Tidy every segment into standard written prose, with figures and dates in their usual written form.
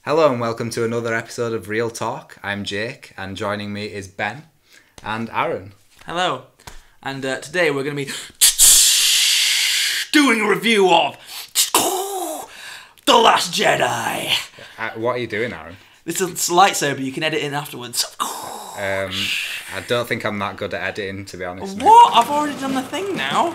Hello and welcome to another episode of Real Talk. I'm Jake and joining me is Ben and Aaron. Hello. And today we're going to be doing a review of The Last Jedi. What are you doing, Aaron? It's a lightsaber, you can edit in afterwards. I don't think I'm that good at editing, to be honest. What? I've already done the thing now.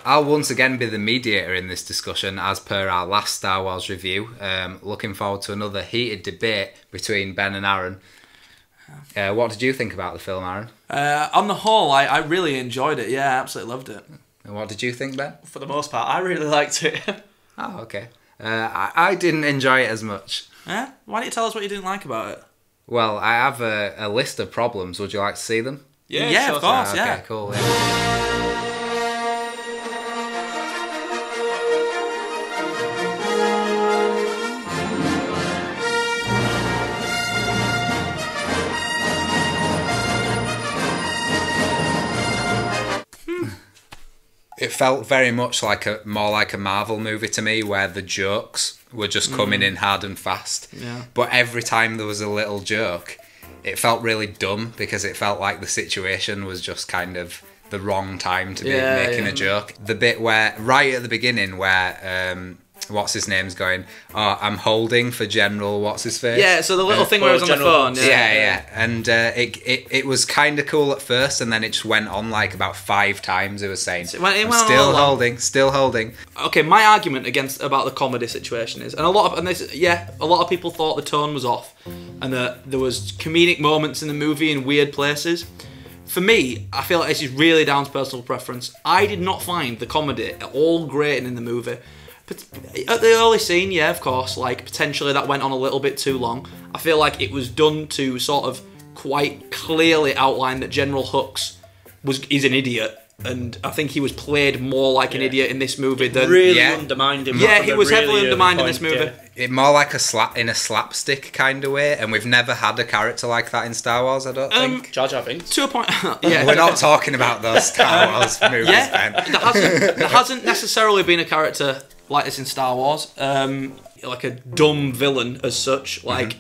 I'll once again be the mediator in this discussion as per our last Star Wars review. Looking forward to another heated debate between Ben and Aaron. What did you think about the film, Aaron? On the whole, I really enjoyed it. Yeah, I absolutely loved it. And what did you think, Ben? For the most part, I really liked it. Oh, okay. I didn't enjoy it as much. Yeah? Why don't you tell us what you didn't like about it? Well, I have a list of problems. Would you like to see them? Yeah, sure, of course, Okay, yeah. cool. Yeah. It felt very much like more like a Marvel movie to me, where the jokes were just coming in hard and fast. Yeah. But every time there was a little joke, it felt really dumb because it felt like the situation was just kind of the wrong time to be making a joke. The bit where, right at the beginning, where what's his name's going, oh, I'm holding for General what's his face. Yeah, so the little thing where it was on the phone. Yeah. And it was kind of cool at first, and then it just went on like about 5 times. It was saying, It went on still all along. holding, still holding. Okay, my argument about the comedy situation is, and a lot of people thought the tone was off, and that there was comedic moments in the movie in weird places. For me, I feel like this is really down to personal preference. I did not find the comedy at all grating in the movie. But at the early scene, yeah, of course, like potentially that went on a little bit too long. I feel like it was done to sort of quite clearly outline that General Hux is an idiot. And I think he was played more like an idiot in this movie than... Really undermined him. Yeah, he was heavily undermined in this movie. It more like in a slapstick kind of way, and we've never had a character like that in Star Wars, I don't think. Jar Jar Binks. To a point... yeah. We're not talking about those Star Wars movies, Ben. There hasn't necessarily been a character like this in Star Wars, like a dumb villain as such, like,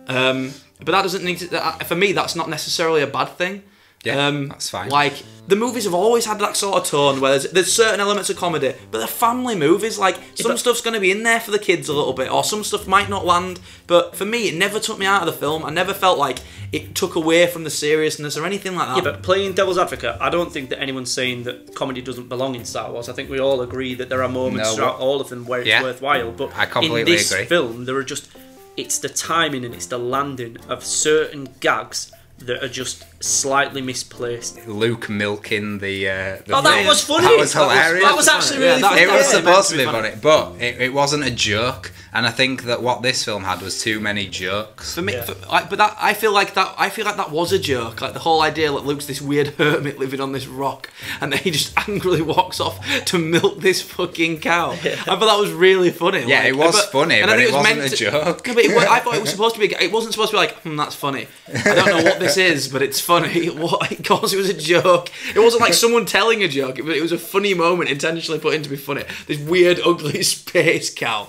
but that doesn't need to, for me, that's not necessarily a bad thing. Yeah, that's fine. Like, the movies have always had that sort of tone where there's certain elements of comedy, but they're family movies. Like, some stuff's going to be in there for the kids a little bit, or some stuff might not land. But for me, it never took me out of the film. I never felt like it took away from the seriousness or anything like that. Yeah, but playing devil's advocate, I don't think that anyone's saying that comedy doesn't belong in Star Wars. I think we all agree that there are moments throughout all of them where it's worthwhile. But I completely in this agree. film, there are just... It's the timing and it's the landing of certain gags that are just slightly misplaced. Luke milking the that was funny. That was hilarious. That was actually really funny. It was supposed to be funny, but it wasn't a joke. And I think that what this film had was too many jokes. For me, I feel like that was a joke. Like the whole idea that Luke's this weird hermit living on this rock, and then he just angrily walks off to milk this fucking cow. I thought that was really funny. Yeah, it was funny, but it wasn't a joke. No, but I thought it was supposed to be. It wasn't supposed to be like, that's funny. I don't know what this is, but it's funny. Of course, it was a joke. It wasn't like someone telling a joke. It was a funny moment intentionally put in to be funny. This weird, ugly space cow.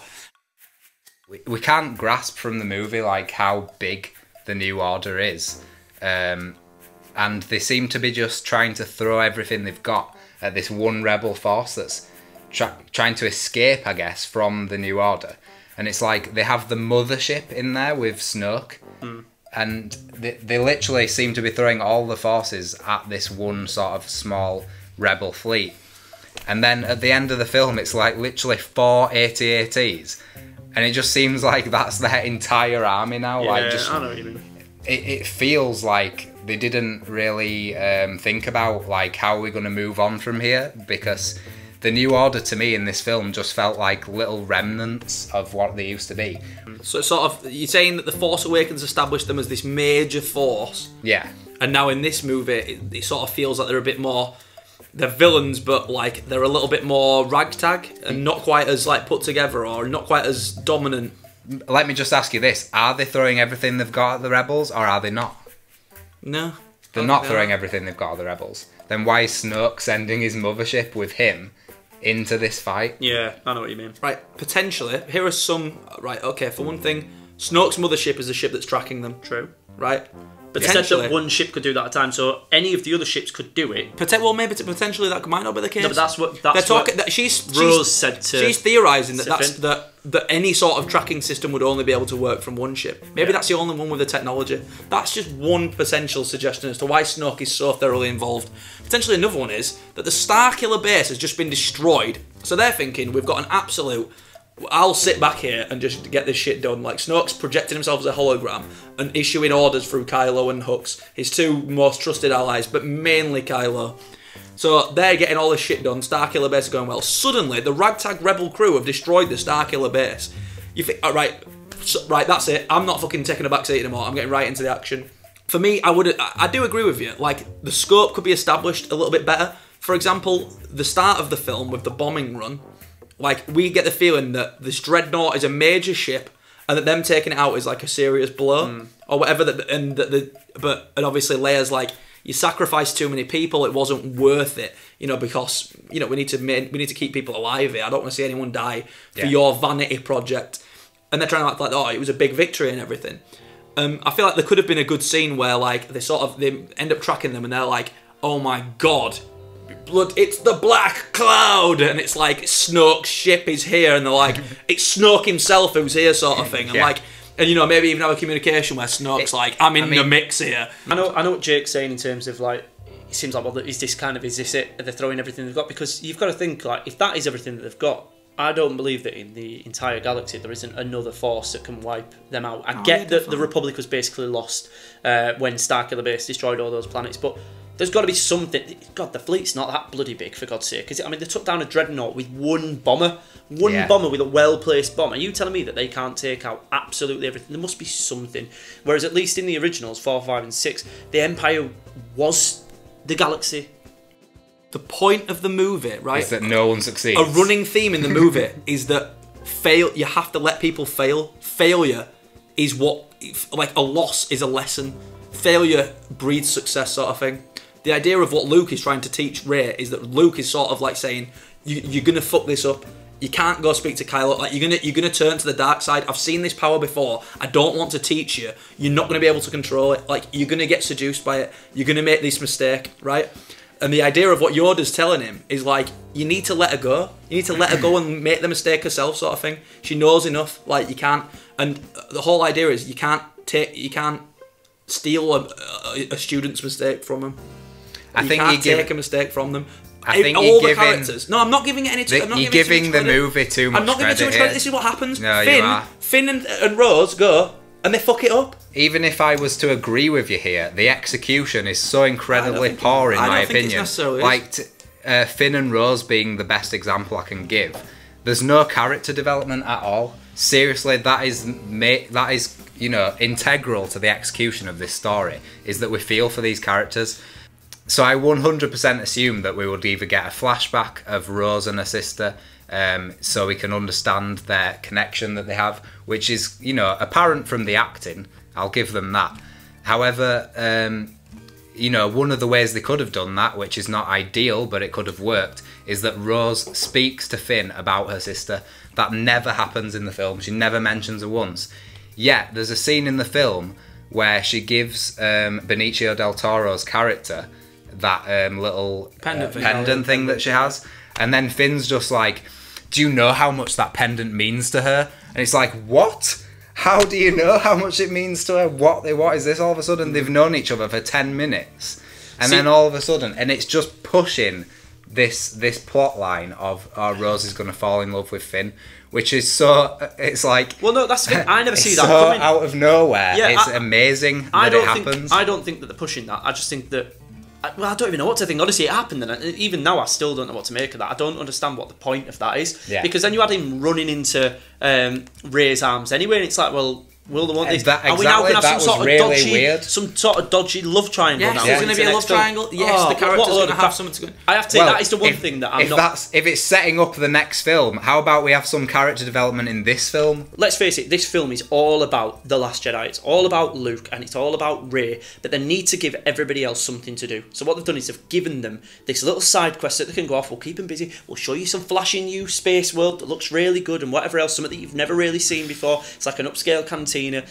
We can't grasp from the movie like how big the New Order is, and they seem to be just trying to throw everything they've got at this one rebel force that's trying to escape, I guess, from the New Order. And it's like they have the mothership in there with Snoke, and they literally seem to be throwing all the forces at this one sort of small rebel fleet. And then at the end of the film, it's like literally 4 AT-ATs. And it just seems like that's their entire army now. Yeah, like, just, I know what you mean. It feels like they didn't really think about like how we're going to move on from here, because the New Order to me in this film just felt like little remnants of what they used to be. So sort of, you're saying that the Force Awakens established them as this major force. Yeah. And now in this movie, it sort of feels like they're a bit more... They're villains, but like they're a little bit more ragtag and not quite as like put together or not quite as dominant. Let me just ask you this: are they throwing everything they've got at the rebels, or are they not? No. They're not throwing everything they've got at the rebels. Then why is Snoke sending his mothership with him into this fight? Yeah, I know what you mean. Right, potentially. Here are some... Right, okay, for one thing, Snoke's mothership is the ship that's tracking them. True. Right? But they said that one ship could do that at a time, so any of the other ships could do it. Well, maybe potentially that might not be the case. No, but that's what Rose said to. She's theorising that any sort of tracking system would only be able to work from one ship. Maybe that's the only one with the technology. That's just one potential suggestion as to why Snoke is so thoroughly involved. Potentially another one is that the Starkiller base has just been destroyed. So they're thinking we've got an absolute... I'll sit back here and just get this shit done. Like, Snoke's projecting himself as a hologram and issuing orders through Kylo and Hux, his two most trusted allies, but mainly Kylo. So they're getting all this shit done. Starkiller base is going well. Suddenly, the ragtag rebel crew have destroyed the Starkiller base. You think, right, that's it. I'm not fucking taking a back seat anymore. I'm getting right into the action. For me, I do agree with you. Like, the scope could be established a little bit better. For example, the start of the film with the bombing run. Like, we get the feeling that this dreadnought is a major ship, and that them taking it out is like a serious blow, or whatever. But obviously Leia's like, you sacrificed too many people. It wasn't worth it, because we need to keep people alive here. I don't want to see anyone die for your vanity project. And they're trying to act like, oh, it was a big victory and everything. I feel like there could have been a good scene where like they end up tracking them, and they're like, oh my god. Blood, it's the Black Cloud, and it's like Snoke's ship is here, and they're like, it's Snoke himself who's here, sort of thing, and maybe even have a communication where Snoke's like, I'm in the mix here. I know what Jake's saying in terms of like, it seems like, well, is this it? Are they throwing everything they've got? Because you've got to think, like, if that is everything that they've got, I don't believe that in the entire galaxy there isn't another force that can wipe them out. I get that the Republic was basically lost when Starkiller Base destroyed all those planets, but there's got to be something. God, the fleet's not that bloody big, for God's sake. Because, I mean, they took down a dreadnought with one bomber. One bomber with a well-placed bomb. Are you telling me that they can't take out absolutely everything? There must be something. Whereas at least in the originals, 4, 5 and 6, the Empire was the galaxy. The point of the movie, right? Is that no one succeeds. A running theme in the movie is that you have to let people fail. Failure is like a loss is a lesson. Failure breeds success, sort of thing. The idea of what Luke is trying to teach Rey is that Luke is sort of like saying, you're gonna fuck this up. You can't go speak to Kylo. Like, you're gonna turn to the dark side. I've seen this power before. I don't want to teach you. You're not gonna be able to control it. Like, you're gonna get seduced by it. You're gonna make this mistake, right? And the idea of what Yoda's telling him is like, you need to let her go. You need to let her go and make the mistake herself, sort of thing. She knows enough. Like, you can't. And the whole idea is you can't steal a student's mistake from him. You can't take a mistake from them. I think all the characters. No, I'm not giving it any. You're giving the movie too much credit. I'm not giving too much credit. This is what happens. No, Finn and Rose go and they fuck it up. Even if I was to agree with you here, the execution is so incredibly poor in my opinion. Like Finn and Rose being the best example I can give. There's no character development at all. Seriously, that is integral to the execution of this story. Is that we feel for these characters. So I 100% assume that we would either get a flashback of Rose and her sister, so we can understand their connection that they have, which is, apparent from the acting. I'll give them that. However, one of the ways they could have done that, which is not ideal, but it could have worked, is that Rose speaks to Finn about her sister. That never happens in the film. She never mentions her once. Yet, there's a scene in the film where she gives Benicio Del Toro's character that little pendant thing that she has, and then Finn's just like, do you know how much that pendant means to her? And it's like, what? How do you know how much it means to her? What is this? All of a sudden they've known each other for 10 minutes, and then all of a sudden, and it's just pushing this plot line of Rose is going to fall in love with Finn, which is so, it's like, well, no, that's the thing. I never see that so coming out of nowhere. It's amazing that it happens. I don't think that they're pushing that. I just think that, well, I don't even know what to think. Honestly, it happened, and even now I still don't know what to make of that. I don't understand what the point of that is. Because then you had him running into Rey's arms anyway, and it's like, well, Will they want this? Exactly, Are we now going to have that some sort was of really dodgy, weird. some sort of dodgy love triangle Yes, now? there's going to be a love triangle. Yes, the character's going to have something to go. I have to say, that is the one thing that I'm not... If it's setting up the next film, how about we have some character development in this film? Let's face it, this film is all about The Last Jedi. It's all about Luke and it's all about Rey, but they need to give everybody else something to do. So what they've done is they've given them this little side quest that they can go off. We'll keep them busy. We'll show you some flashy new space world that looks really good and whatever else, something that you've never really seen before. It's like an upscale cantina.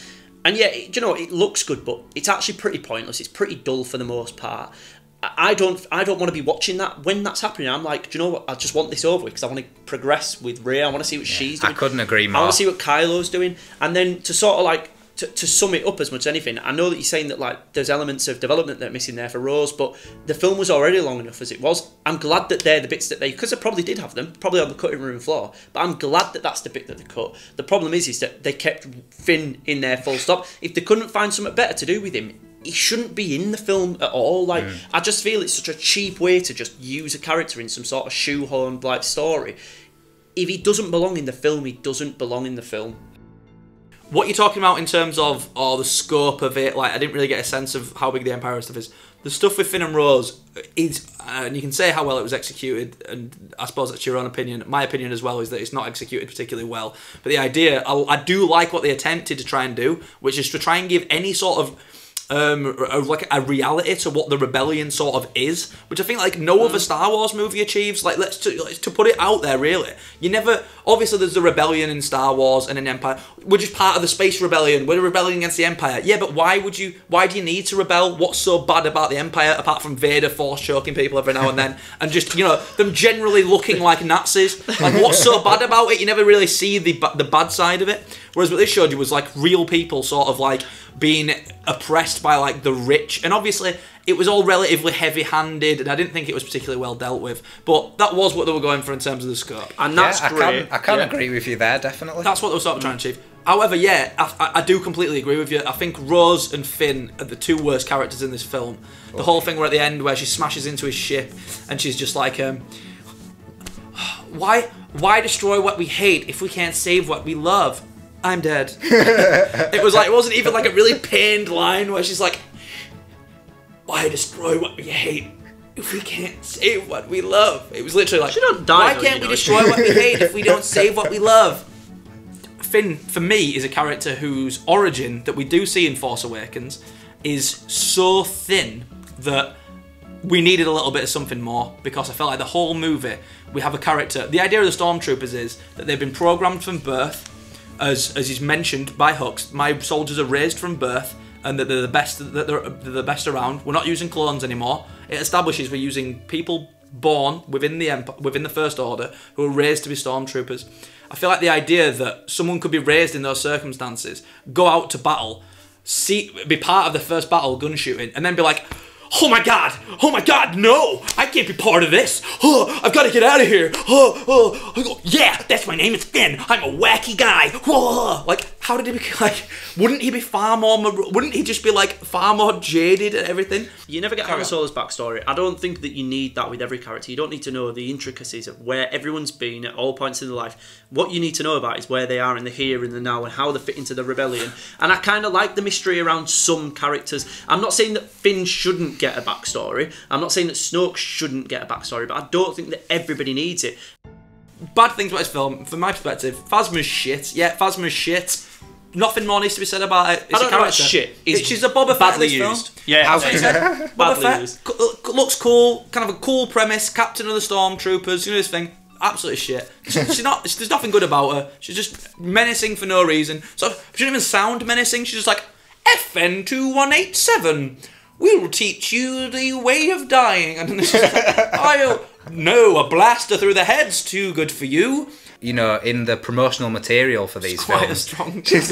And yeah, you know, it looks good, but it's actually pretty pointless. It's pretty dull for the most part. I don't want to be watching that. When that's happening, I'm like, do you know what? I just want this over because I want to progress with Rey. I want to see what she's doing. I couldn't agree more. I want to see what Kylo's doing. And then to sort of like, to sum it up as much as anything, I know that you're saying that like there's elements of development that are missing there for Rose, but the film was already long enough as it was. I'm glad that they're the bits that they, because they probably did have them, probably on the cutting room floor, but I'm glad that that's the bit that they cut. The problem is that they kept Finn in there full stop. If they couldn't find something better to do with him, he shouldn't be in the film at all. Like, I just feel it's such a cheap way to just use a character in some sort of shoehorned like story. If he doesn't belong in the film, he doesn't belong in the film. What you're talking about in terms of the scope of it, like I didn't really get a sense of how big the Empire stuff is. The stuff with Finn and Rose is, and you can say how well it was executed, and I suppose that's your own opinion. My opinion as well is that it's not executed particularly well. But the idea, I do like what they attempted to try and do, which is to try and give any sort of like a reality to what the rebellion sort of is, which I think like no other Star Wars movie achieves. Like let's to put it out there, really. You never, obviously there's the rebellion in Star Wars and in Empire. We're just part of the space rebellion. We're rebelling against the Empire. Yeah, but why do you need to rebel? What's so bad about the Empire apart from Vader force choking people every now and then and just, you know, them generally looking like Nazis? Like what's so bad about it? You never really see the bad side of it. Whereas what this showed you was like real people sort of like being oppressed by like the rich, and obviously it was all relatively heavy-handed and I didn't think it was particularly well dealt with, but that was what they were going for in terms of the scope, and that's great. I can agree with you there, definitely. That's what they were sort of trying to achieve. However, yeah, I do completely agree with you. I think Rose and Finn are the two worst characters in this film. The whole thing where at the end where she smashes into his ship and she's just like, why destroy what we hate if we can't save what we love? I'm dead. It was like, it wasn't even like a really pained line where she's like, why destroy what we hate if we can't save what we love? It was literally like, why can't we destroy what we hate if we don't save what we love? Finn, for me, is a character whose origin that we do see in Force Awakens is so thin that we needed a little bit of something more, because I felt like the whole movie, we have a character. The idea of the Stormtroopers is that they've been programmed from birth. As is mentioned by Hux, my soldiers are raised from birth, and that they're the best around. We're not using clones anymore. It establishes we're using people born within the First Order who are raised to be Stormtroopers. I feel like the idea that someone could be raised in those circumstances, go out to battle, be part of the first battle, gun shooting, and then be like, oh my god, no, I can't be part of this. Oh, I've got to get out of here. Yeah, that's my name, it's Finn. I'm a wacky guy. Whoa. Like, how did he be, like, wouldn't he just be like far more jaded and everything? You never get Han Solo's backstory. I don't think that you need that with every character. You don't need to know the intricacies of where everyone's been at all points in their life. What you need to know about is where they are in the here and the now and how they fit into the rebellion. And I kind of like the mystery around some characters. I'm not saying that Finn shouldn't get a backstory. I'm not saying that Snoke shouldn't get a backstory, but I don't think that everybody needs it. Bad things about this film, from my perspective, Phasma's shit. Yeah, Phasma's shit. Nothing more needs to be said about it. It's I don't know about shit. She's a Boba Fett in this film. Yeah, Boba Fett looks cool, kind of a cool premise, captain of the Stormtroopers, you know this thing. Absolutely shit. She's not. There's nothing good about her. She's just menacing for no reason. So she doesn't even sound menacing. She's just like, FN2187. We'll teach you the way of dying. And it's just like, no, a blaster through the head's too good for you. You know, in the promotional material for these films, strong. It's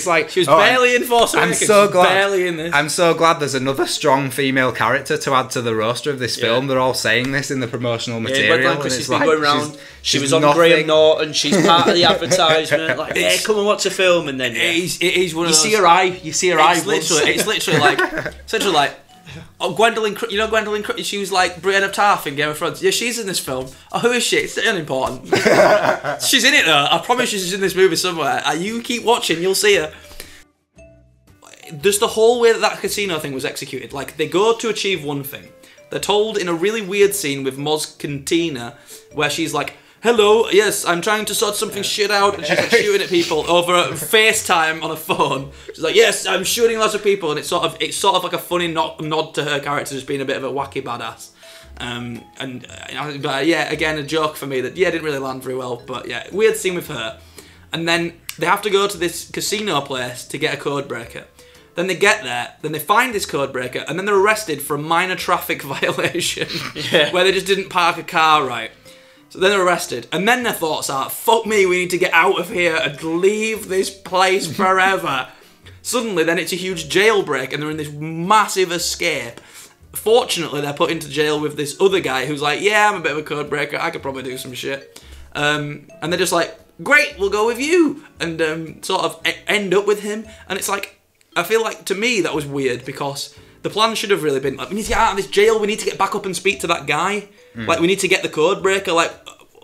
like she was barely in Force Awakens. I'm so glad. Barely in this. I'm so glad there's another strong female character to add to the roster of this film. They're all saying this in the promotional material. Yeah, and it's like, going around. She was on Graham Norton. She's part of the advertisement. Like, yeah, come and watch a film, and then it is one of those. You see her eye. You see her eye. It's literally like. Oh, Gwendolyn, you know Gwendolyn, she was like Brienne of Tarth in Game of Thrones. Yeah, she's in this film. Oh, who is she? It's unimportant. She's in it though. I promise she's in this movie somewhere. You keep watching, you'll see her. just the whole way that casino thing was executed. Like, they go to achieve one thing. They're told in a really weird scene with Mos Cantina, where she's like, hello, yes, I'm trying to sort something shit out, and she's like shooting at people over FaceTime on a phone. She's like, yes, I'm shooting lots of people, and it's sort of like a funny nod to her character just being a bit of a wacky badass. But yeah, again, a joke for me that didn't really land very well, but yeah, weird scene with her. And then they have to go to this casino place to get a code breaker. Then they get there, then they find this code breaker, and then they're arrested for a minor traffic violation where they just didn't park a car right. So then they're arrested, and then their thoughts are, fuck me, we need to get out of here and leave this place forever. Suddenly, then it's a huge jailbreak, and they're in this massive escape. Fortunately, they're put into jail with this other guy who's like, yeah, I'm a bit of a code breaker, I could probably do some shit. And they're just like, great, we'll go with you, and sort of end up with him. And it's like, I feel like, to me, that was weird, because the plan should have really been, like, we need to get out of this jail, we need to get back up and speak to that guy. Like, we need to get the code breaker, like,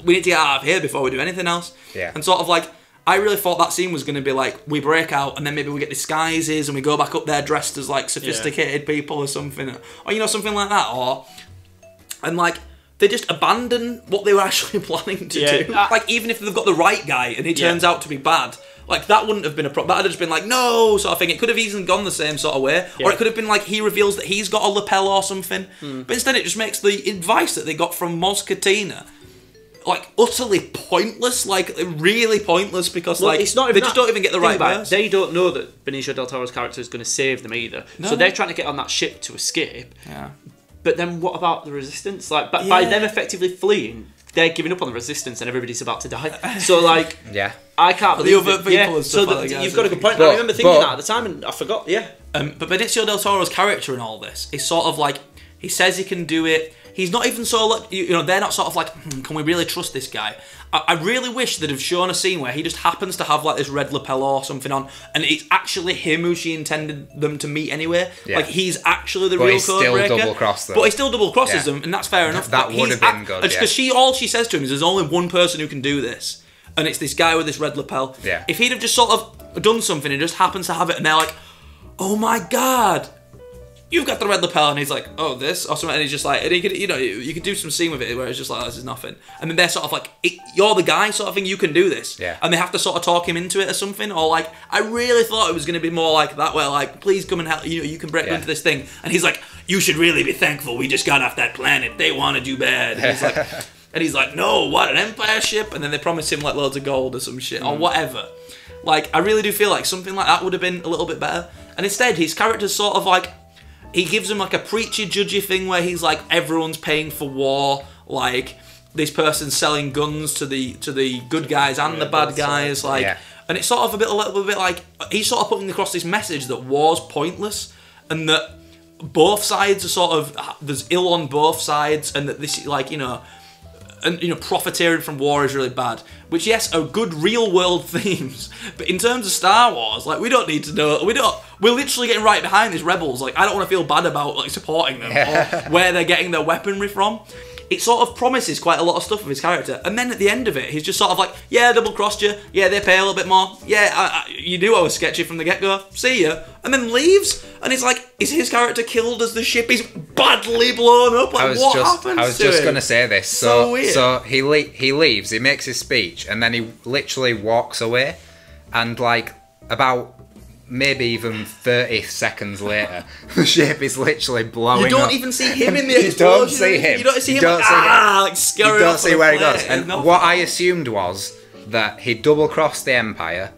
we need to get out of here before we do anything else. Yeah. And sort of like, I really thought that scene was going to be like, we break out and then maybe we get disguises and we go back up there dressed as like sophisticated people or something. Or, you know, something like that. And like, they just abandon what they were actually planning to do. Like, even if they've got the right guy and he turns out to be bad, like, that wouldn't have been a problem. That would have just been like, no, sort of thing. It could have easily gone the same sort of way. Or it could have been like, he reveals that he's got a lapel or something. But instead it just makes the advice that they got from Mos Cantina like utterly pointless, like really pointless, because like it's not even they just don't even get the right verse. They don't know that Benicio Del Toro's character is going to save them either. No. So they're trying to get on that ship to escape. Yeah. But then what about the resistance? Like, by them effectively fleeing, they're giving up on the resistance and everybody's about to die. So like, I can't believe the other people and stuff. So you've got a good point. I remember thinking that at the time and I forgot. But Benicio Del Toro's character in all this is sort of like, he says he can do it. He's not even so like, you know, they're not sort of like, can we really trust this guy? I really wish they'd have shown a scene where he just happens to have like this red lapel or something on, and it's actually him who she intended them to meet anyway. Yeah. Like, he's actually the real code breaker. But he still double crosses them, and that's fair enough. That would have been good. Because all she says to him is, there's only one person who can do this, and it's this guy with this red lapel. Yeah. If he'd have just sort of done something and just happens to have it, and they're like, oh my god, you've got the red lapel, and he's like, oh, this or something, and he's just like, and he could, you know, you could do some scene with it where it's just like, oh, this is nothing, and then they're sort of like, you're the guy, sort of thing, you can do this, and they have to sort of talk him into it or something, or like, I really thought it was going to be more like that, where like, please come and help, you know, you can break into this thing, and he's like, you should really be thankful we just got off that planet, they wanted you bad, and he's like, no, what, an Empire ship, and then they promise him like loads of gold or some shit, or whatever. Like, I really do feel like something like that would have been a little bit better, and instead his character's sort of like, he gives him like a preachy, judgy thing where he's like, everyone's paying for war, like this person's selling guns to the good guys and the bad guys, like, and it's sort of a little bit like he's sort of putting across this message that war's pointless and that both sides are sort of, there's ill on both sides, and that this, like, you know, and you know, profiteering from war is really bad. Which, yes, are good real world themes, but in terms of Star Wars, like, we don't need to know. We're literally getting right behind these rebels. Like, I don't want to feel bad about like supporting them or where they're getting their weaponry from. It sort of promises quite a lot of stuff of his character, and then at the end of it, he's just sort of like, yeah, double crossed you. Yeah, they pay a little bit more. Yeah, you knew I was sketchy from the get go. See ya, and then leaves. And it's like, is his character killed as the ship is badly blown up? Like, what happens? I was just gonna say this. So he leaves. He makes his speech, and then he literally walks away, and like about maybe even 30 seconds later, the ship is literally blowing up. You don't even see him in the explosion. You don't see him. You don't see him like scurrying. You don't see where he goes. And what I assumed was that he double-crossed the Empire,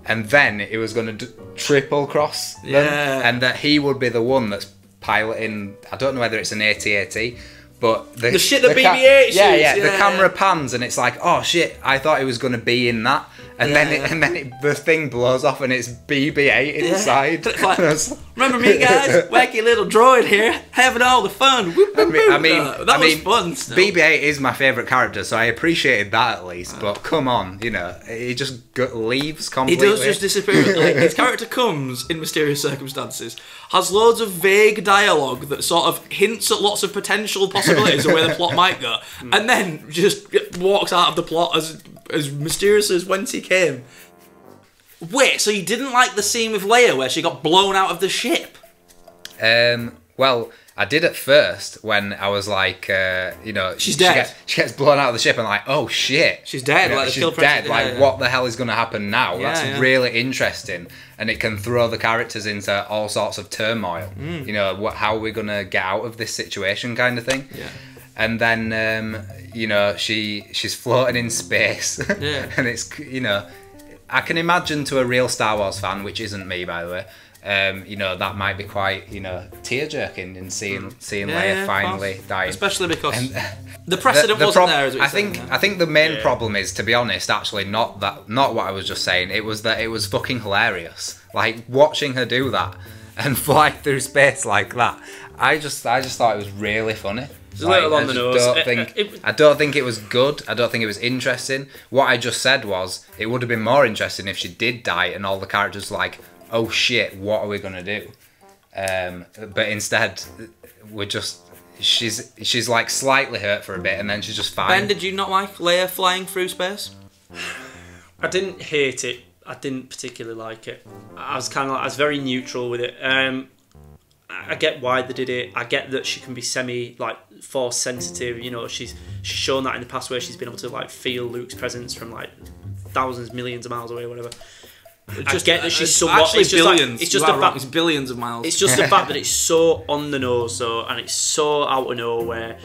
and then he was going to triple-cross them, and that he would be the one that's piloting, I don't know whether it's an AT-AT, but the shit that BB-8 shoots. The camera pans, and it's like, oh shit, I thought he was going to be in that. And then the thing blows off and it's BB-8 inside. Like, remember me, guys? Wacky little droid here, having all the fun. I mean, that was fun still. BB-8 is my favourite character, so I appreciated that at least. But come on, you know, he just leaves completely. He does just disappear. Like, his character comes in mysterious circumstances, has loads of vague dialogue that sort of hints at lots of potential possibilities of where the plot might go, and then just walks out of the plot as mysterious as whence he came. Wait, so you didn't like the scene with Leia where she got blown out of the ship? Well, I did at first when I was like, She's dead. She gets blown out of the ship and like, oh shit, she's dead. You know, like she's dead. Like, what the hell is going to happen now? That's really interesting, and it can throw the characters into all sorts of turmoil. You know, how are we going to get out of this situation, kind of thing. Yeah. And then, she's floating in space, and it's, I can imagine to a real Star Wars fan, which isn't me, by the way. That might be quite, tear-jerking in seeing Leia finally die. Especially because the precedent wasn't there, as we I think the main problem is, to be honest, actually not what I was just saying. It was that it was fucking hilarious. Like, watching her do that and fly through space like that. I just thought it was really funny. It's a little on the nose. I don't think it was good. I don't think it was interesting. What I just said was, it would have been more interesting if she did die and all the characters were like, oh shit, what are we gonna do? But instead, she's like slightly hurt for a bit, and then she's just fine. Ben, did you not like Leia flying through space? I didn't hate it. I didn't particularly like it. I was very neutral with it. I get why they did it. I get that she can be force sensitive. She's shown that in the past where she's been able to feel Luke's presence from thousands, millions of miles away, or whatever. I get that she's somewhat. Actually, it's just billions. It's just the fact. It's billions of miles. It's just the fact that it's so on the nose, and it's so out of nowhere.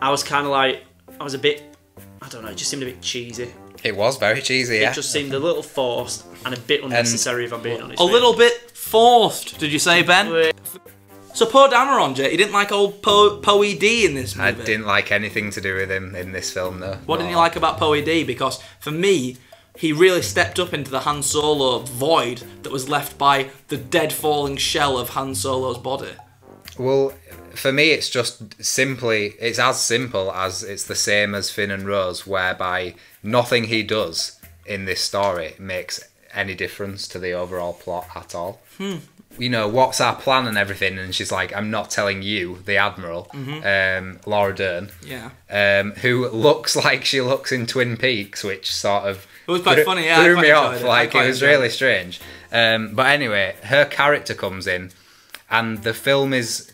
I was kind of I was a bit. I don't know. It just seemed a bit cheesy. It was very cheesy. Yeah. It just seemed a little forced and a bit unnecessary, if I'm being honest. A little bit forced. Did you say, Ben? So Poe Dameron, Jay, you didn't like old Poe D in this movie? I didn't like anything to do with him in this film, though. What didn't you like about Poe D? Because for me, he really stepped up into the Han Solo void that was left by the dead falling shell of Han Solo's body. Well, for me, it's just simply, it's as simple as it's the same as Finn and Rose, whereby nothing he does in this story makes any difference to the overall plot at all. What's our plan and everything? And she's like, I'm not telling you, the Admiral, Laura Dern, who looks like she looks in Twin Peaks, which sort of it was quite funny. Yeah, threw me off. It was really strange. But anyway, her character comes in, and the film is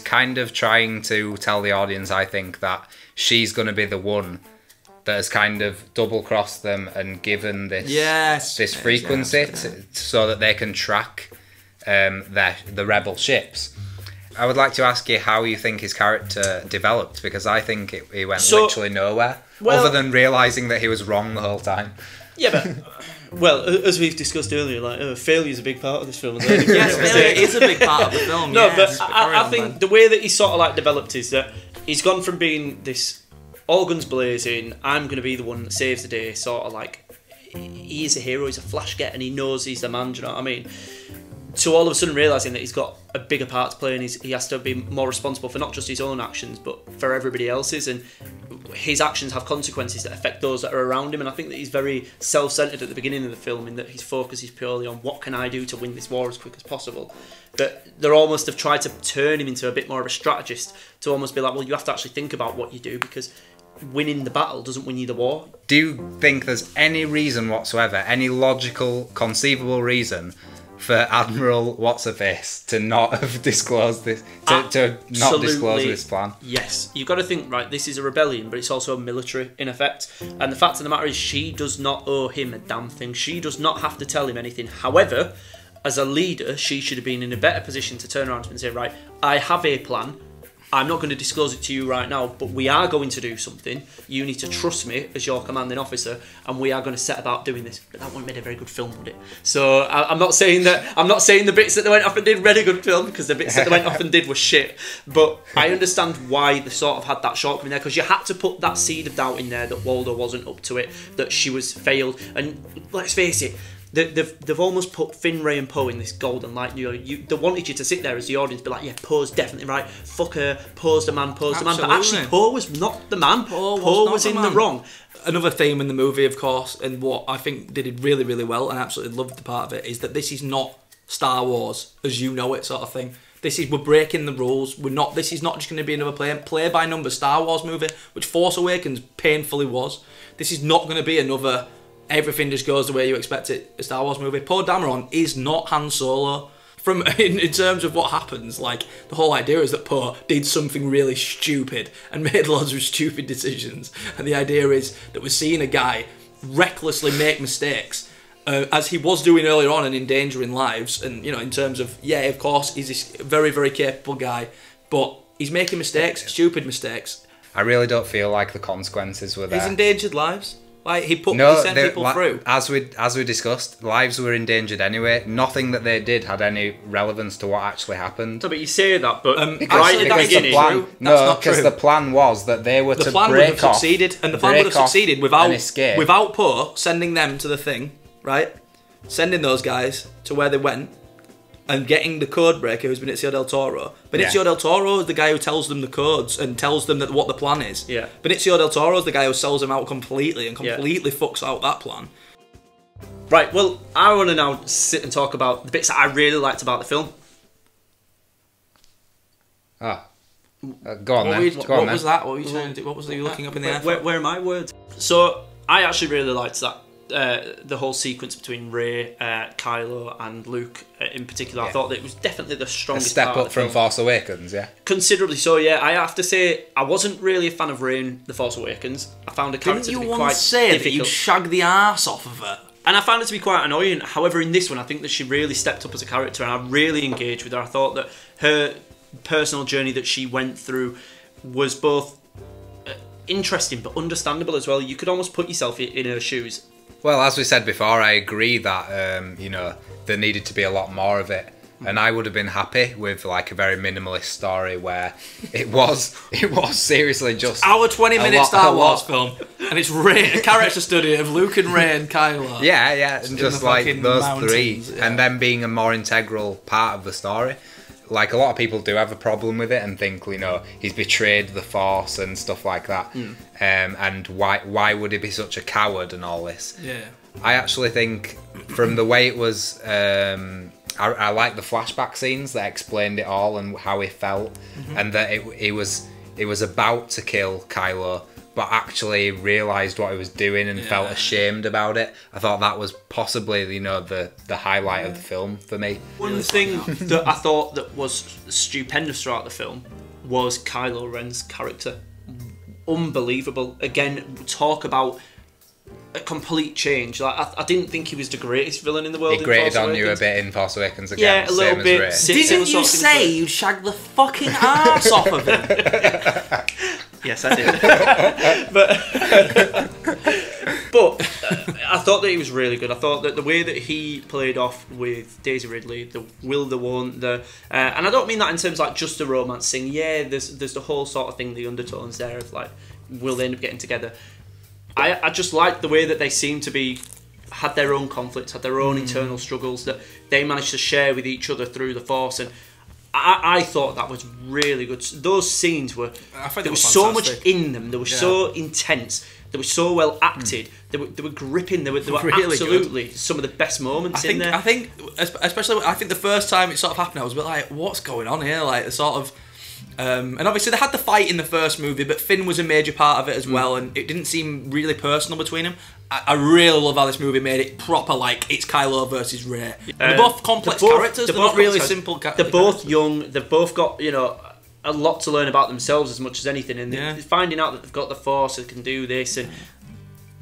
kind of trying to tell the audience, I think, that she's going to be the one that has kind of double-crossed them and given this frequency so that they can track the rebel ships. I would like to ask you how you think his character developed, because I think he went literally nowhere, other than realising that he was wrong the whole time. Yeah, but as we've discussed earlier, failure is a big part of this film. Yes, failure is a big part of the film. No, but I think the way that he sort of developed is that he's gone from being this all guns blazing, I'm going to be the one that saves the day, sort of he is a hero, he's a flash get, and he knows he's the man, do you know what I mean? To all of a sudden realising that he's got a bigger part to play, and he has to be more responsible for not just his own actions, but for everybody else's, and his actions have consequences that affect those that are around him. And I think that he's very self-centred at the beginning of the film, in that his focus is purely on what can I do to win this war as quick as possible. But they almost have tried to turn him into a bit more of a strategist, to almost be like, well, you have to actually think about what you do, because winning the battle doesn't win you the war. Do you think there's any reason whatsoever, any logical, conceivable reason for Admiral What's-Her-Face to not have disclosed this, to not disclose this plan? Yes. You've got to think, right, this is a rebellion, but it's also a military, in effect. And the fact of the matter is, she does not owe him a damn thing. She does not have to tell him anything. However, as a leader, she should have been in a better position to turn around to him and say, right, I have a plan. I'm not going to disclose it to you right now, but we are going to do something. You need to trust me as your commanding officer, and we are going to set about doing this. But that wouldn't make a very good film, would it? So I'm not saying the bits that they went off and did made a good film, because the bits that they went off and did were shit. But I understand why they sort of had that shortcoming there, because you had to put that seed of doubt in there that Waldo wasn't up to it, that she was failed. And let's face it, they've almost put Finn, Rey and Poe in this golden light. They wanted you to sit there as the audience, be like, yeah, Poe's definitely right, fuck her, Poe's the man, Poe's the man. But actually, Poe was not the man. Poe was in the wrong. Another theme in the movie, of course, and what I think they did really, really well, and I absolutely loved the part of it, is that this is not Star Wars as you know it, sort of thing. We're breaking the rules. This is not just going to be another play by number Star Wars movie, which Force Awakens painfully was. This is not going to be another everything just goes the way you expect it. A Star Wars movie. Poe Dameron is not Han Solo. In terms of what happens, like, the whole idea is that Poe did something really stupid and made loads of stupid decisions, and the idea is that we're seeing a guy recklessly make mistakes, as he was doing earlier on and endangering lives, and, you know, in terms of, yeah, of course, he's this very, very capable guy, but he's making mistakes, stupid mistakes. I really don't feel like the consequences were there. He's endangered lives. Like, he sent people through. As we discussed, lives were endangered anyway. Nothing that they did had any relevance to what actually happened. No, but you say that, but because the plan was that they were to break off. And the plan would have succeeded without Poe sending them to the thing, right? Sending those guys to where they went and getting the code breaker, who's Benicio Del Toro. Benicio Del Toro is the guy who tells them the codes and tells them that what the plan is. Yeah. Benicio Del Toro is the guy who sells them out completely and completely fucks out that plan. Right, well, I want to now sit and talk about the bits that I really liked about the film. Go on then. What was that? What were you trying to do? What was you looking up in the air? Where are my words? So, I actually really liked that. The whole sequence between Rey, Kylo, and Luke in particular. I thought that it was definitely the strongest step part up of the from film. Force Awakens, yeah. Considerably so, yeah. I have to say, I wasn't really a fan of Rey in The Force Awakens. I found her character to be quite difficult. Didn't you once say that you'd shag the arse off of her? And I found her to be quite annoying. However, in this one, I think that she really stepped up as a character, and I really engaged with her. I thought that her personal journey that she went through was both interesting but understandable as well. You could almost put yourself in her shoes. Well, as we said before, I agree that you know, there needed to be a lot more of it, and I would have been happy with like a very minimalist story where it was seriously just our 20-minute Star Wars film, and it's a character study of Luke and Rey and Kylo. Yeah, and just like those three, yeah. and them being a more integral part of the story. Like, a lot of people do have a problem with it and think, you know, he's betrayed the Force and stuff like that. And why would he be such a coward and all this? Yeah. I actually think, from the way it was, I like the flashback scenes that explained it all and how he felt, and that it was about to kill Kylo, but actually realised what he was doing and felt ashamed about it. I thought that was possibly, you know, the highlight of the film for me. One thing that I thought that was stupendous throughout the film was Kylo Ren's character. Unbelievable. Again, talk about a complete change. Like, I didn't think he was the greatest villain in the world. It grated on you a bit in Force Awakens again. Yeah, a little bit. Didn't you say you'd shag the fucking arse off of him? Yes, I did. but I thought that he was really good. I thought that the way that he played off with Daisy Ridley, the will, the won't, and I don't mean that in terms of like just a romance thing. Yeah, there's the whole sort of thing, the undertones there of like, will they end up getting together? I just liked the way that they seemed to be, had their own conflicts, had their own internal struggles that they managed to share with each other through the Force, and I thought that was really good. Those scenes were, there was so much in them. They were so intense. They were so well acted. They were gripping. They were really absolutely good. Some of the best moments in there. I think, especially, I think the first time it sort of happened, I was a bit like, what's going on here? Like, the sort of... and obviously they had the fight in the first movie, but Finn was a major part of it as well, and it didn't seem really personal between them. I really love how this movie made it proper, like it's Kylo versus Rey. They're both complex characters. They're not really simple characters. They're both young. They've both got, you know, a lot to learn about themselves as much as anything, and finding out that they've got the Force and can do this, and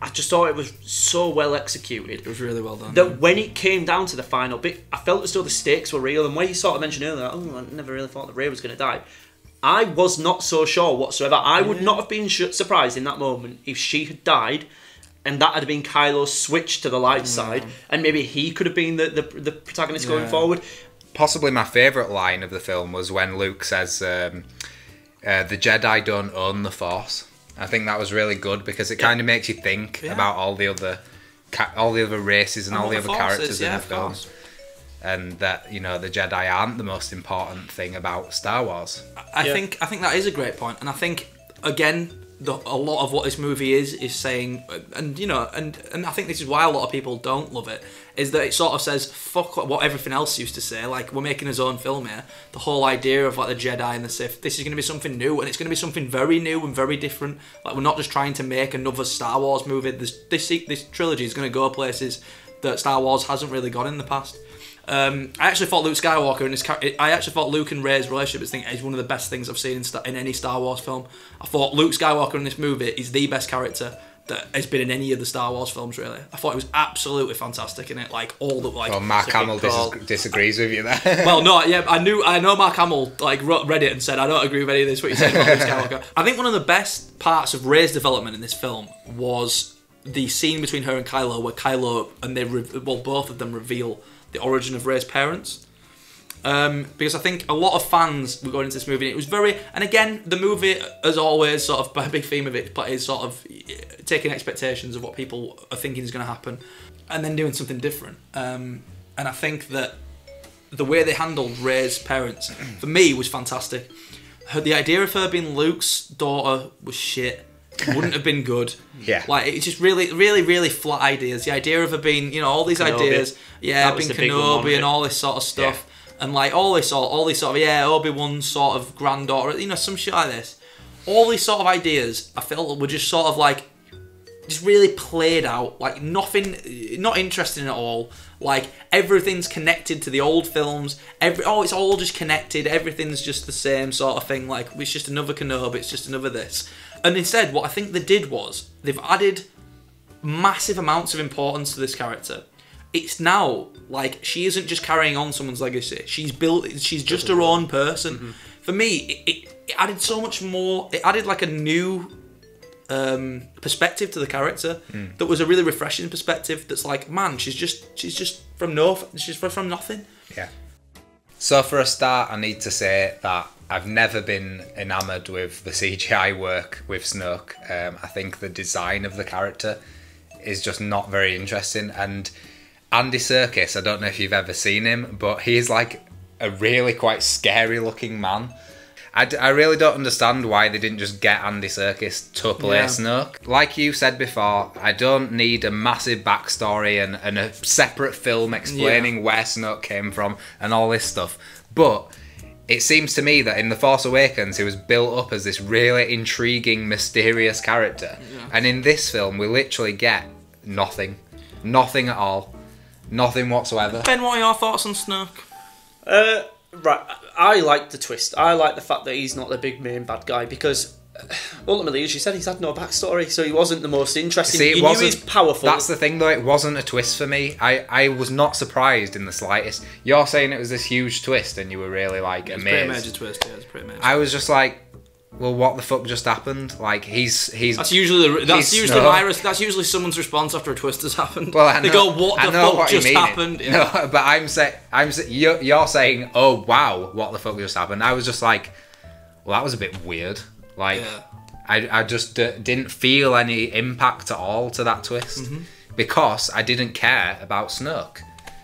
I just thought it was so well executed. It was really well done. That when it came down to the final bit, I felt as though the stakes were real, and when you sort of mentioned earlier, I never really thought that Rey was going to die. I was not so sure whatsoever. I would not have been surprised in that moment if she had died and that had been Kylo's switch to the light side, and maybe he could have been the protagonist going forward. Possibly my favourite line of the film was when Luke says, the Jedi don't own the Force. I think that was really good because it kind of makes you think about all the other races and all the other characters in the film. And that, you know, the Jedi aren't the most important thing about Star Wars. I think that is a great point, and I think again a lot of what this movie is saying, and you know, and I think this is why a lot of people don't love it, is that it sort of says fuck what everything else used to say. Like, we're making his own film here. The whole idea of like the Jedi and the Sith, this is going to be something new, and it's going to be something very new and very different. Like, we're not just trying to make another Star Wars movie. This trilogy is going to go places that Star Wars hasn't really gone in the past. I actually thought Luke Skywalker and Luke and Rey's relationship is one of the best things I've seen in any Star Wars film. I thought Luke Skywalker in this movie is the best character that has been in any of the Star Wars films, really. I thought it was absolutely fantastic in it, like all the like. Well, Mark Hamill disagrees with you there. Well, no, yeah, I know Mark Hamill like read it and said I don't agree with any of this what you said about Luke Skywalker. I think one of the best parts of Rey's development in this film was the scene between her and Kylo, where Kylo and both of them reveal the origin of Rey's parents, because I think a lot of fans were going into this movie and it was very, and again the movie as always sort of a big theme of it but is sort of taking expectations of what people are thinking is going to happen and then doing something different, and I think that the way they handled Rey's parents for me was fantastic. The idea of her being Luke's daughter was shit. Wouldn't have been good. Yeah. Like, it's just really flat ideas. The idea of her being, you know, all these Kenobi. ideas, yeah, being Kenobi and all this sort of stuff, and like all these sort of Obi-Wan's sort of granddaughter, you know, some shit like this. All these sort of ideas, I felt were just sort of like, just really played out, like nothing, not interesting at all. Like, everything's connected to the old films. It's all just connected. Everything's just the same sort of thing. Like, it's just another Kenobi. It's just another this. And instead, what I think they did was they've added massive amounts of importance to this character. It's now like she isn't just carrying on someone's legacy. She's just her own person. Mm-hmm. For me, it added so much more. It added like a new perspective to the character that was a really refreshing perspective. That's like, man, she's just from nothing. Yeah. So for a start, I need to say that I've never been enamoured with the CGI work with Snoke. I think the design of the character is just not very interesting. And Andy Serkis, I don't know if you've ever seen him, but he's like a really quite scary looking man. I really don't understand why they didn't just get Andy Serkis to play Snoke. Like you said before, I don't need a massive backstory and a separate film explaining where Snoke came from and all this stuff. But it seems to me that in The Force Awakens, he was built up as this really intriguing, mysterious character. Yeah. And in this film, we literally get nothing. Nothing at all. Nothing whatsoever. Ben, what are your thoughts on Snoke? Right, I like the twist. I like the fact that he's not the big main bad guy, because ultimately, as you said, he's had no backstory, so he wasn't the most interesting. See, you knew he's powerful. That's the thing, though. It wasn't a twist for me. I was not surprised in the slightest. You're saying it was this huge twist, and you were really like amazed. It's a pretty major twist. Yeah, it's a pretty major. I was just like, well, what the fuck just happened? Like, he's. That's usually someone's response after a twist has happened. Well, I know, they go, "What the fuck just happened?" Yeah. No, but you're saying, "Oh wow, what the fuck just happened?" I was just like, well, that was a bit weird. Like, I just didn't feel any impact at all to that twist because I didn't care about Snoke.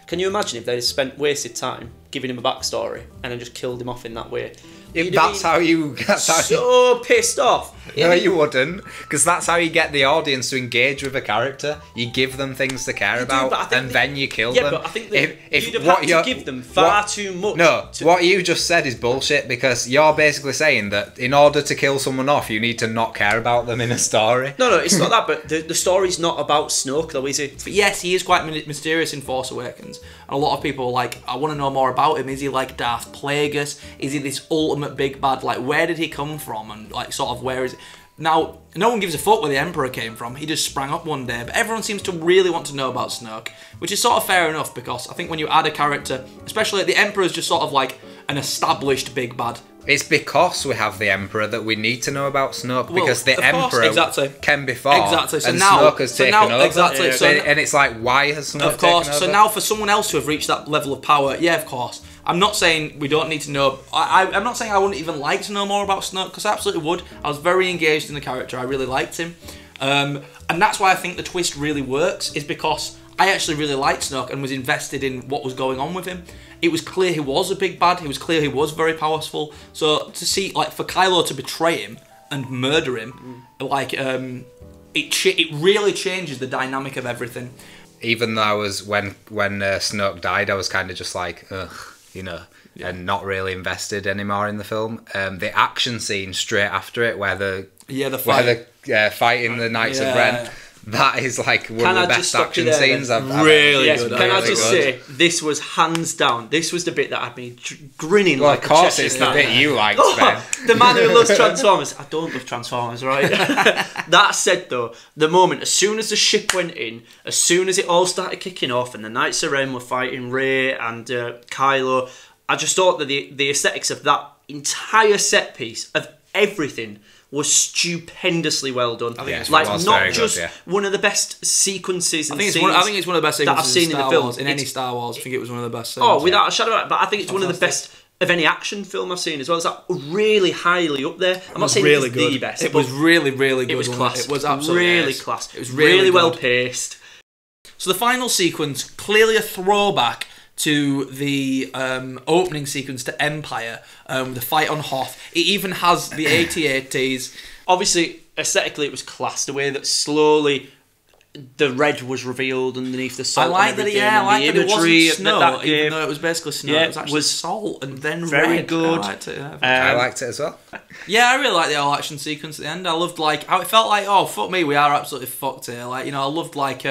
Can you imagine if they'd wasted time giving him a backstory and then just killed him off in that way? That's how you pissed off. No, you wouldn't, because that's how you get the audience to engage with a character. You give them things to care about, and then you kill them. Yeah, but I think you'd have had to give them far too much. No, what you just said is bullshit, because you're basically saying that in order to kill someone off, you need to not care about them in a story. No, it's not that, but the story's not about Snoke, though, is it? But yes, he is quite mysterious in Force Awakens, and a lot of people are like, I want to know more about him. Is he like Darth Plagueis? Is he this ultimate big bad? Like, where did he come from? And like, sort of, where is it? Now, no one gives a fuck where the Emperor came from. He just sprang up one day. But everyone seems to really want to know about Snoke, which is sort of fair enough, because I think when you add a character, especially the Emperor is just sort of like an established big bad. It's because we have the Emperor that we need to know about Snoke, because the Emperor came before, and Snoke has taken over. Exactly. Yeah. And it's like, why has Snoke taken over? So now for someone else to have reached that level of power, yeah, of course. I'm not saying we don't need to know. I'm not saying I wouldn't even like to know more about Snoke, because I absolutely would. I was very engaged in the character. I really liked him. And that's why I think the twist really works, is because I actually really liked Snoke and was invested in what was going on with him. It was clear he was a big bad. It was clear he was very powerful. So to see, like, for Kylo to betray him and murder him, like it really changes the dynamic of everything. Even though I was when Snoke died, I was kind of just like, ugh, you know, and not really invested anymore in the film. The action scene straight after it, where the fighting the Knights of Ren. That is like one of the best action scenes I've really ever. Good. Can I just say, this was hands down. This was the bit that had me grinning like a Cheshire Cheshire it's the cat. bit you liked, Ben. The man who loves Transformers. I don't love Transformers, right? That said, though, the moment, as soon as the ship went in, as soon as it all started kicking off, and the Knights of Ren were fighting Rey and Kylo, I just thought that the aesthetics of that entire set piece of everything was stupendously well done. I think it's not just one of the best sequences. I think it's one of the best sequences that I've seen in the film. In any Star Wars, I think it was one of the best. Without a shadow of a doubt. But I think it's one of the best of any action film I've seen as well. It's like really highly up there. I'm not saying really it's good. the best. It was really good. It was class. It was absolutely really class. It was really good. well paced. So the final sequence, clearly a throwback to the opening sequence to Empire, the fight on Hoth. It even has the AT-ATs. Obviously, aesthetically, it was classed the way that slowly the red was revealed underneath the salt. I like that. Yeah, I like that it wasn't snow, that even though it was basically snow. Yeah, it was actually salt and then very red. good. I liked it. Yeah. I liked it as well. Yeah, I really liked the whole action sequence at the end. I loved like how it felt like, oh fuck me, we are absolutely fucked here. Like, you know, I loved like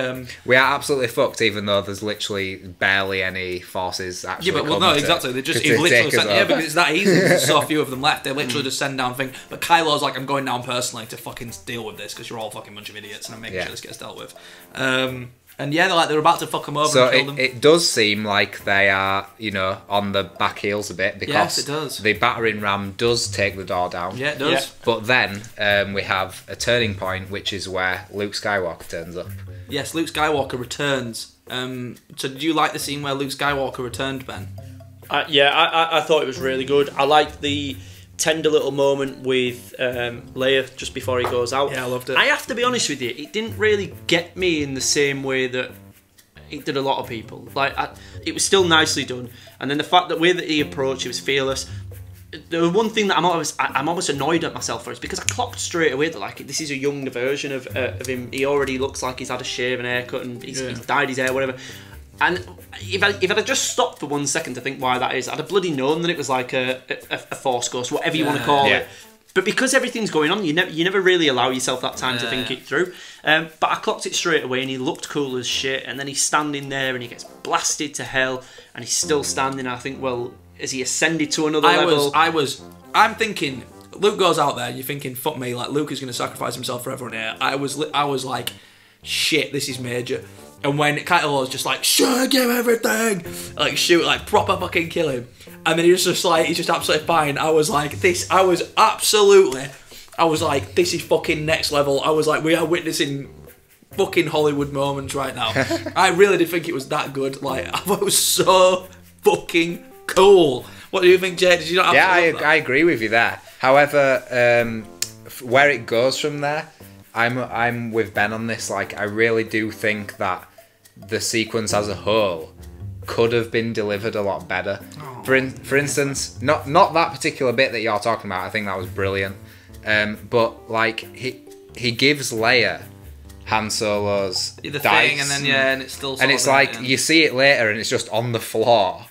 we are absolutely fucked, even though there's literally barely any forces actually. Yeah, but no, exactly. They just literally sent, because it's that easy. There's so few of them left. They literally just send down things. But Kylo's like, I'm going down personally to fucking deal with this because you're all a fucking bunch of idiots, and I'm making sure this gets dealt with. And yeah, they're about to fuck them over and kill them. It does seem like they are, you know, on the back heels a bit, because yes, it does. The battering ram does take the door down. Yeah, it does. Yeah. But then we have a turning point, which is where Luke Skywalker turns up. Yes, Luke Skywalker returns. So did you like the scene where Luke Skywalker returned, Ben? I thought it was really good. I liked the tender little moment with Leia just before he goes out. Yeah, I loved it. I have to be honest with you, it didn't really get me in the same way that it did a lot of people. Like, it was still nicely done, and then the fact that way that he approached, it was fearless. The one thing that I'm almost annoyed at myself for is because I clocked straight away that like this is a younger version of him. He already looks like he's had a shave and haircut and he's dyed his hair, whatever. And if I'd have just stopped for 1 second to think why that is, I'd have bloody known that it was like a Force Ghost, whatever you want to call it. But because everything's going on, you never really allow yourself that time to think it through. But I clocked it straight away, and he looked cool as shit. And then he's standing there, and he gets blasted to hell, and he's still standing. I think, well, has he ascended to another level? I'm thinking, Luke goes out there, you're thinking, fuck me, like Luke is going to sacrifice himself for everyone here. I was like, shit, this is major. And when Kylo was just like, shoot him everything, like shoot, like proper fucking kill him, and then he's just absolutely fine. I was like, this is fucking next level. I was like, we are witnessing fucking Hollywood moments right now. I really did think it was that good. Like, I thought it was so fucking cool. What do you think, Jay? Did you not? Yeah, I agree with you there. However, where it goes from there, I'm with Ben on this. Like, I really do think that the sequence as a whole could have been delivered a lot better. Oh. For instance, not that particular bit that you're talking about. I think that was brilliant. But like he gives Leia Han Solo's the dice, thing, and then and it's still. And it's like you see it later, and it's just on the floor,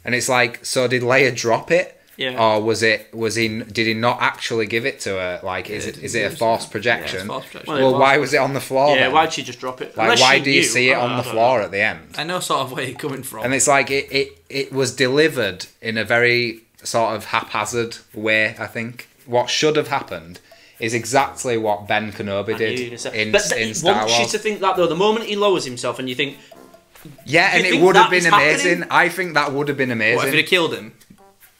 and it's like, so did Leia drop it? Yeah. Or did he not actually give it to her? Like, is it a force projection? Yeah, it's force projection. Well, why was it on the floor? Yeah, then? why'd she just drop it? Like, why do you see it on the floor at the end? I know sort of where you're coming from. And it's like it was delivered in a very sort of haphazard way. I think what should have happened is exactly what Ben Kenobi did in Star Wars. Want you to think that though, the moment he lowers himself, and you think, yeah, and it would have been amazing. I think that would have been amazing. What if he'd have killed him?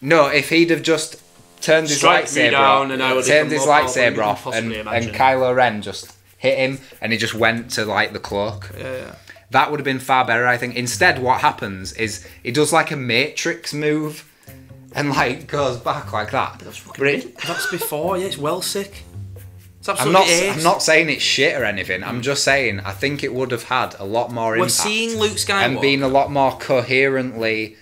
No, if he'd have just turned his lightsaber off, and Kylo Ren just hit him, and he just went to like the cloak. Yeah. That would have been far better, I think. Instead, what happens is he does like a Matrix move, and like goes back like that. That's before. Yeah, it's well sick. It's I'm not saying it's shit or anything. I'm just saying I think it would have had a lot more impact. We're seeing Luke Skywalker and been a lot more coherently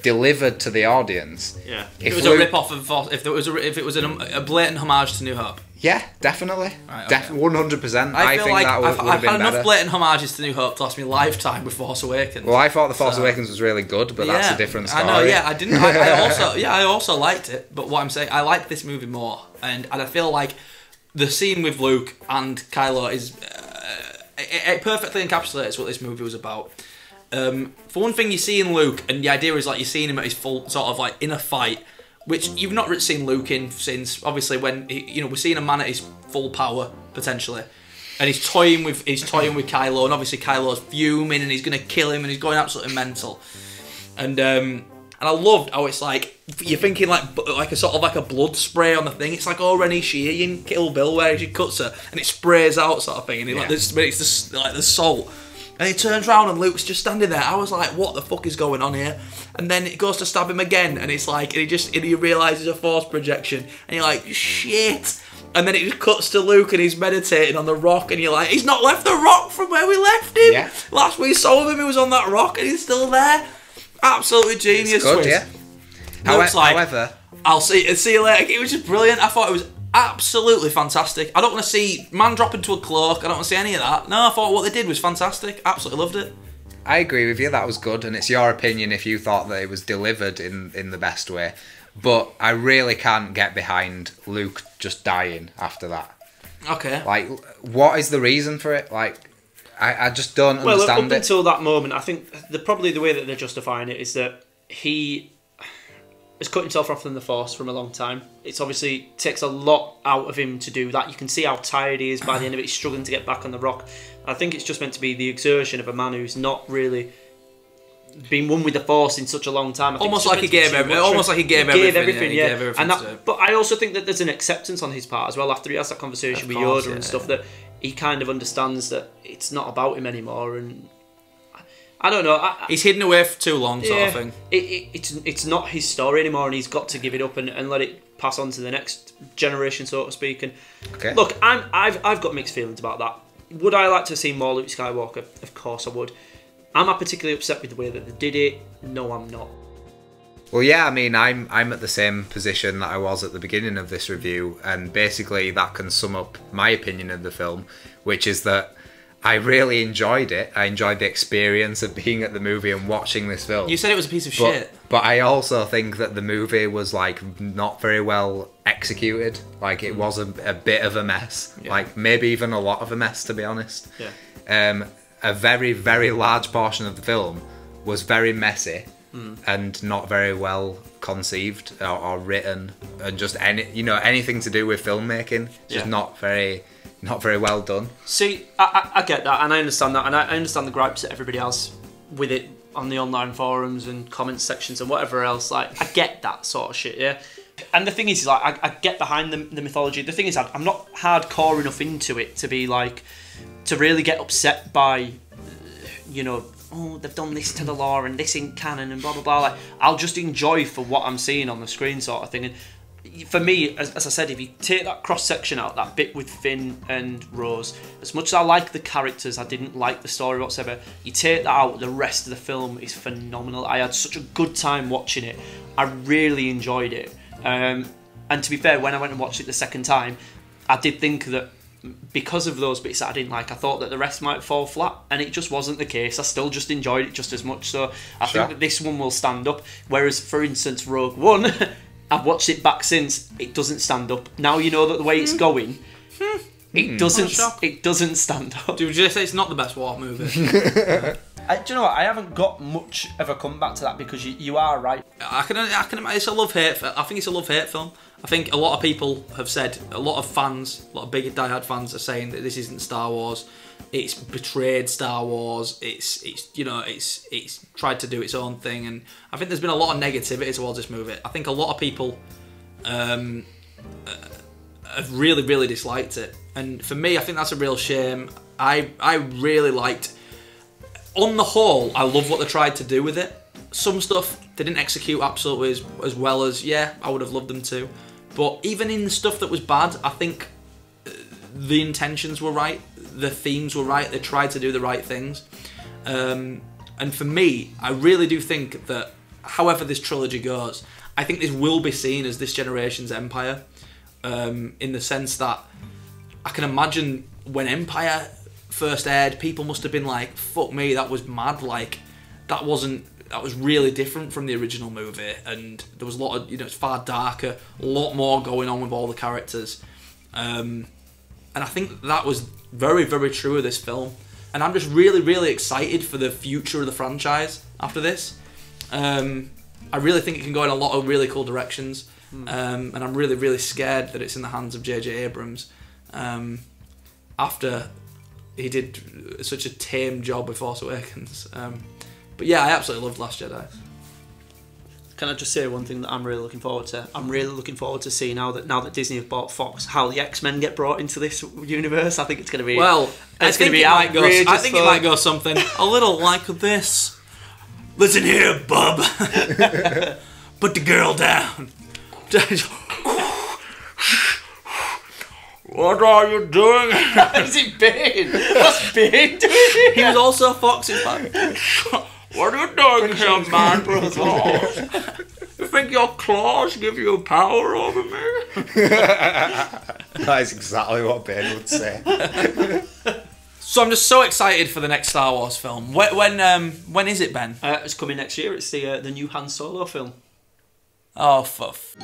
delivered to the audience. Yeah. If it was a rip-off of if it was a blatant homage to New Hope. Yeah, definitely. Right, okay. 100%. I feel think like that would have I've been had enough better. blatant homages to New Hope to last me a lifetime with Force Awakens. Well, I thought The Force Awakens was really good, but that's a different story. I know, yeah, I didn't. I also liked it, but what I'm saying, I liked this movie more, and I feel like the scene with Luke and Kylo is it perfectly encapsulates what this movie was about. For one thing, you see in Luke, and the idea is like you're seeing him at his full sort of like in a fight, which you've not seen Luke in since obviously when we're seeing a man at his full power potentially, and he's toying with Kylo, and obviously Kylo's fuming and he's gonna kill him and he's going absolutely mental, and I loved how it's like you're thinking like a sort of like a blood spray on the thing. It's like Renée Shea in Kill Bill where she cuts her and it sprays out sort of thing, and it makes the salt. And he turns around and Luke's just standing there. I was like, what the fuck is going on here? And then it goes to stab him again, and it's like, and he realises a force projection, and you're like, shit. And then it just cuts to Luke, and he's meditating on the rock, and you're like, he's not left the rock from where we left him. Yeah. Last we saw him, he was on that rock, and he's still there. Absolutely genius. It's good, yeah. However, I'll see you later. It was just brilliant. I thought it was absolutely fantastic. I don't want to see man drop into a cloak. I don't want to see any of that. No, I thought what they did was fantastic. Absolutely loved it. I agree with you. That was good, and it's your opinion if you thought that it was delivered in the best way. But I really can't get behind Luke just dying after that. Okay. Like, what is the reason for it? Like, I just don't understand it. Up until that moment, I think probably the way that they're justifying it is that he has cut himself off from the Force from a long time. It's obviously takes a lot out of him to do that. You can see how tired he is by the end of it. He's struggling to get back on the rock. I think it's just meant to be the exertion of a man who's not really been one with the Force in such a long time. Almost like he gave everything. Yeah. But I also think that there's an acceptance on his part as well after he has that conversation with Yoda and stuff, that he kind of understands that it's not about him anymore, and I don't know. He's hidden away for too long, sort of thing. It's not his story anymore, and he's got to give it up and let it pass on to the next generation, so to speak. And look, I've got mixed feelings about that. Would I like to see more Luke Skywalker? Of course I would. Am I particularly upset with the way that they did it? No, I'm not. Well, yeah, I mean, I'm at the same position that I was at the beginning of this review, and basically that can sum up my opinion of the film, which is that I really enjoyed it. I enjoyed the experience of being at the movie and watching this film. You said it was a piece of shit. But I also think that the movie was like not very well executed. Like it was a bit of a mess. Yeah. Like maybe even a lot of a mess, to be honest. Yeah. A very, very large portion of the film was very messy and not very well conceived or written, and just anything to do with filmmaking. Just not very well done. See, I get that, and I understand that, and I understand the gripes that everybody has with it on the online forums and comment sections and whatever else. Like, I get that sort of shit, yeah. And the thing is like, I get behind the mythology. The thing is, I'm not hardcore enough into it to be like, to really get upset by, oh, they've done this to the lore and this ain't canon and blah blah blah. Like, I'll just enjoy for what I'm seeing on the screen, sort of thing. And for me, as I said, if you take that cross section out, that bit with Finn and Rose, as much as I like the characters, I didn't like the story whatsoever. You take that out, the rest of the film is phenomenal. I had such a good time watching it. I really enjoyed it. And to be fair, when I went and watched it the second time, I did think that because of those bits that I didn't like, I thought that the rest might fall flat, and it just wasn't the case. I still just enjoyed it just as much. So I think that this one will stand up. Whereas, for instance, Rogue One, I've watched it back since, it doesn't stand up. Now you know that the way it's going, it doesn't stand up. Dude, would you say it's not the best war movie? Do you know what? I haven't got much of a comeback to that, because you are right. I can. It's a love-hate. I think it's a love-hate film. I think a lot of people have said, a lot of fans, a lot of big die-hard fans are saying that this isn't Star Wars. It's betrayed Star Wars. It's tried to do its own thing, and I think there's been a lot of negativity towards this movie. I think a lot of people have really, really disliked it, and for me, I think that's a real shame. I really liked. On the whole, I love what they tried to do with it. Some stuff they didn't execute absolutely as well as, I would have loved them to. But even in the stuff that was bad, I think the intentions were right, the themes were right, they tried to do the right things. And for me, I really do think that however this trilogy goes, I think this will be seen as this generation's Empire, in the sense that I can imagine when Empire first aired, people must have been like, fuck me, that was mad, like, that was really different from the original movie, and there was a lot of, it's far darker, a lot more going on with all the characters, and I think that was very, very true of this film, and I'm just really, really excited for the future of the franchise after this. I really think it can go in a lot of really cool directions, and I'm really, really scared that it's in the hands of J.J. Abrams, after he did such a tame job with Force Awakens. But yeah, I absolutely loved Last Jedi. Can I just say one thing that I'm really looking forward to? I'm really looking forward to seeing now that Disney have bought Fox, how the X-Men get brought into this universe. I think it's going to be I think it might go something a little like this. Listen here, bub. Put the girl down. What are you doing? Is it Bane? What's Bane doing? He was also Fox's man. What are you doing here, man? You think your claws give you power over me? That is exactly what Ben would say. So I'm just so excited for the next Star Wars film. When is it, Ben? It's coming next year. It's the new Han Solo film. Oh, fuff.